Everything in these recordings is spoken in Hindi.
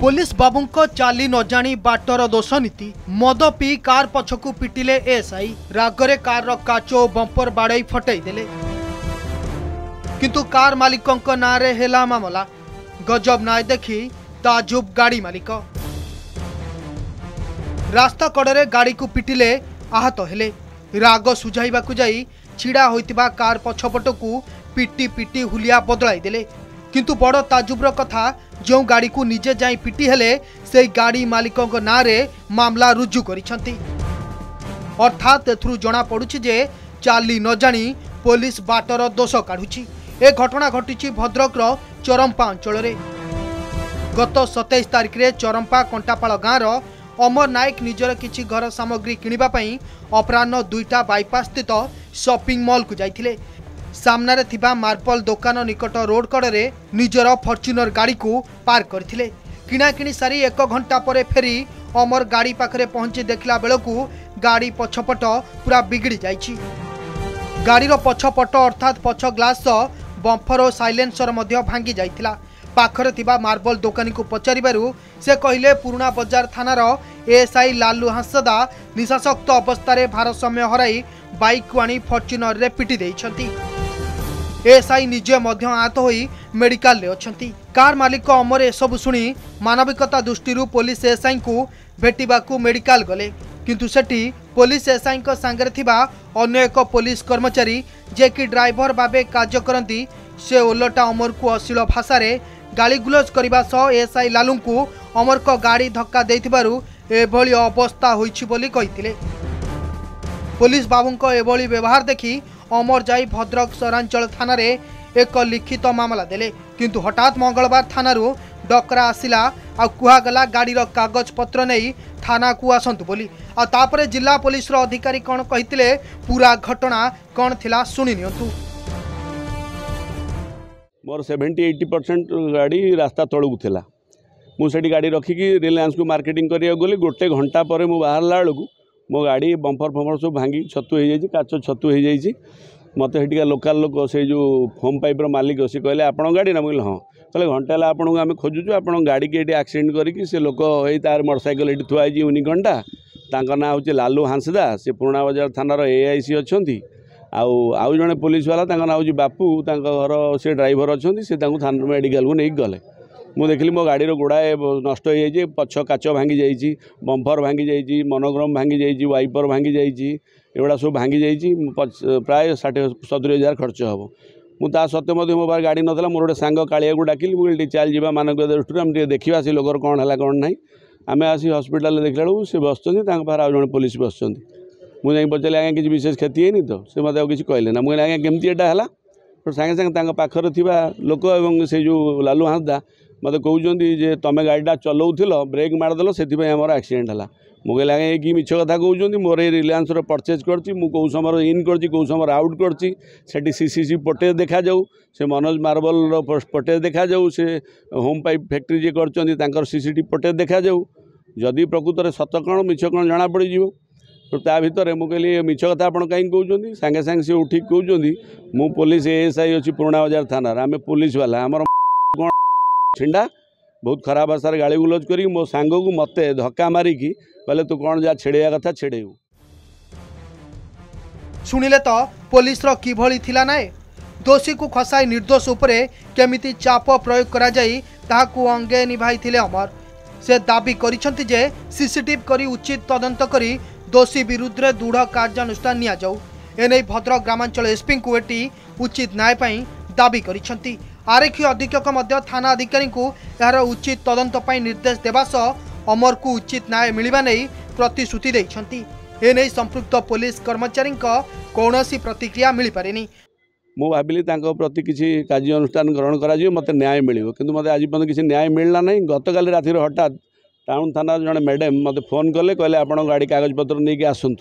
पुलिस बाबूंको चाली न जानी बाटर दोष नीति मद पी कार पछकू पिटिले एएसआई रागरे कार रो काचो बंपर बाड़ई फटई देले किंतु कार मालिकंक नारे हेला मामला गजब नाय देखी ताजुब गाड़ी मालिक रास्ता कड़े गाड़ी को पिटिले आहत हेले राग सुझाइबाकू जाई छिड़ा होइतिबा कार पछपटकू पिटी पिटी हुलिया बदलाई देले किंतु बड़ ताजुब्र कथा जो गाड़ी को निजे जाई पिटी हेले से गाड़ी मालिक नारे मामला रुजु करिसंती अर्थात एथुरु जना पड़ुछि जे चाली न जानी पुलिस बाटर दोष काढुछि। ए घटना घटिछि भद्रक चरंपा अंचल रे गत 27 तारिख रे चरंपा कंटापाल गाँव अमर नायक निजर किछि घर सामग्री किनिबा पई अपराह्न 2टा बाईपास स्थित शॉपिंग मॉल को जाइथिले। सामनारे थिबा मार्बल दुकान निकट रोड कड़े निजर फॉर्च्यूनर गाड़ी को पार्क करथिले। किणाकिणी सारी 1 घंटा पर फेरी अमर गाड़ी पाखरे पहुंची देखला बेलकू गाड़ी पछपट पूरा बिगड़ी जाइछि। गाड़ीर पछपट अर्थात पछ ग्लास बंपर और साइलेंसर मध्य भांगी जाइथिला। पाखरे थिबा मार्बल दुकानी को पचारिबारु से कहिले पुराना बजार थानार एएसआई लालू हांसदा निशाशक्त अवस्था भारसाम्य हराई बाइक को आनी फॉर्च्यूनर रे पिटी देइछंती। एएसआई निजे मध्य आहत होई मेडिकल रे अछंती। कार मालिक अमर एसबु सुनी मानविकता दृष्टि पुलिस एएसआई को भेटिबाकू मेडिकल गले किंतु सेठी पुलिस एएसआई को सांगरे थिबा अन्य एक पुलिस कर्मचारी जे कि ड्राइवर भाबे कार्य करंती से ओलटा अमर को अश्लील भाषा रे गाली गुलज करबा सह एएसआई लालू को अमर को गाड़ी धक्का देथिबारु एभली अवस्था होइछि बोली कहिथिले। पुलिस बाबूंको एभली व्यवहार देखि अमर जाई भद्रक सहरांचल थाना रे एक लिखित मामला देले किंतु हठात मंगलवार थानारू डकरा आसिला आ कुहागला गाड़ीर कागज पत्र नहीं थाना को आसंतु बोली आ तापरे जिला पुलिस रो अधिकारी कौन कहिथिले पूरा घटना कौन थिला सुनि नियंतु। मोर 70-80% गाड़ी रास्ता तलू थिला मुझे गाड़ी रखिकी रिलायंस को मार्केटिंग करिया गली गोटे घंटा पर मु बाहरला बेलू मो गाड़ी बंपर फंपर सब भांगी छतु हो जाइए काच छतु हो जाइए मत से लोकाल लोक से जो फोम पाइपर मालिक सी कहले आपण गाड़ी ना मुझे हाँ कहले घंटा है आपको आम खोजुचु आप गाड़ी की एक्सीडेंट करके से लोक यही तार मोटरसाइकेल ये थुआई यूनिकॉर्नटा तांका ना हूँ लालू हांसदा से पुराना बजार थानार एआईसी अच्छा आउ जड़े पुलिस वाला ना हूँ बापू घर से ड्राइवर अच्छा से थाना मेडिकल को नहीं गले मुझे देखली मो गाड़ी गोड़ाए नष्ट हो जाए पछ काच भांगी जाइए बंपर भांगी जाइए मनोग्राम भांगी जाइए वाइपर भांगी जाइए एगुड़ा सब भांगी जाइए प्राय 60-70 हज़ार खर्च हम मुझे सत्य मो पास गाड़ी नाला मोर गोटे सांग कालिया को डाकिली मुझे चल जावा मानक दृष्टि आम देखा से लोकर कौन है कौन ना आम आसी हस्पिटाल देखला बेलू सी बसुँच बाहर जड़े पुलिस बसुँच मुझे पचारे आगे किसी विशेष क्षति है तो से मत किसी कहले ना मुझे आगे केमती एटा है तो सागे सागे पाखर थी लोक और से जो लालू हांसदा मत कहते तुम गाड़ीटा चलाऊल ब्रेक मारदेल से एक्सीडेंट है मुझे आगे कि मिछ कथा कहते मोर ये रिलायंस परचेज करती कौ समय इन कर कौ समय आउट करती सीसीसी फुटेज देखा जाऊ से मनोज मार्बल फुटेज देखा जाऊ से होम पाइप फैक्ट्री जी कर सीसीटीवी फुटेज देखा जाऊ जदि प्रकृत में सत कौन मिछ कौन जना पड़ तो ता भितर मुझे मिछ कथा आप कहीं कहते सागे सागे सी उठी कहते मु पुलिस एएसआई अच्छी पुराना बजार थाना आम पुलिस वाला आमर छिंडा बहुत खराब भाषा गाड़ी गुलज करी मो सांग को मत धक्का मारिकी कहले तू कौन जा छेड़िया कथा छेड़ेबू। शुणिले तो पुलिस रो किभली थिला नाय दोषी को खसाई निर्दोष उपरे केमिति चाप प्रयोग करा जाई ताहाकू अंगे निभाइथिले अमर से दाबी करिसंती जे सीसीटीवी करी उचित तदंत करी दोषी विरुद्ध रे दृढ़ कार्यानुष्ठान निया जाऊ एनै भद्रक ग्रामांचल एसपी को एटी उचित न्याय पई दाबी करिसंती। आरक्षी अधीक्षक मध्य थाना अधिकारी को यार उचित तदंत पई निर्देश देवा सह अमर को उचित न्याय मिलवा नहीं प्रतिश्रुति देइछंती। एनै संपृक्त पुलिस कर्मचारी कौनसी प्रतिक्रिया मिल पारेनी। मु भाविली प्रति किसी कार्यानुष्ठान ग्रहण करा मत न्याय मिल कि मत आज पर्यटन किसी न्याय मिलना नहीं। गतकाली रातिर हठात टाउन थाना जड़े मैडम मत फोन कले कहले आप गाड़ी कागज पत्र नहीं आसतु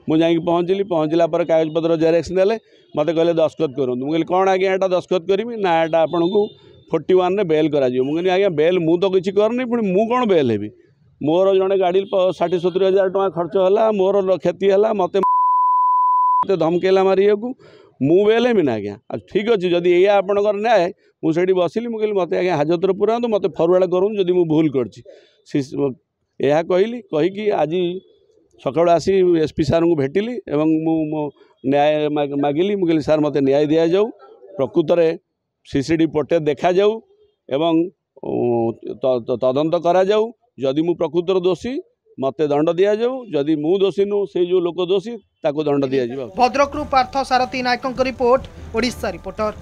मुझे पहुँचली पहुँचला कागज पत्र जेरेक्स देले मत कहले दस्खत करूँ मुझे कौन आज्ञा एटा दस्खत करी ना एटा आपन को 41 रे बेल करा मुझे आज्ञा बेल मु तो किसी करनी पुणी मु कौन बेल हेबी मोर जड़े गाड़ी 60-70 हज़ार टଙ୍କା खर्च है मोर क्षति है मत धमकेला मारिया को मु बेलेमी ना आज्ञा ठीक अच्छे जदि ये आपणकर न्याय मुझे बसिली मुझे मत आज्ञा हाजतर पुरातु मत फरवर्ड करूँ जदि मु भूल कर कहली कहीकि आज सकाल आसी एसपी सार को भेटिली एवं मु न्याय मागिली मुझे सार मत न्याय दि जाऊ प्रकृत में सीसीडी फुटेज देखा जाऊ एवं तदंत करा जाऊ जदि मु प्रकृतर दोषी मत दंड दि जाऊ जदि मु दोषी नु से जो लोक दोषी ताको दंड दि जाऊ। भद्रकरू पार्थ सारथी नायकों रिपोर्ट ओडिशा रिपोर्टर।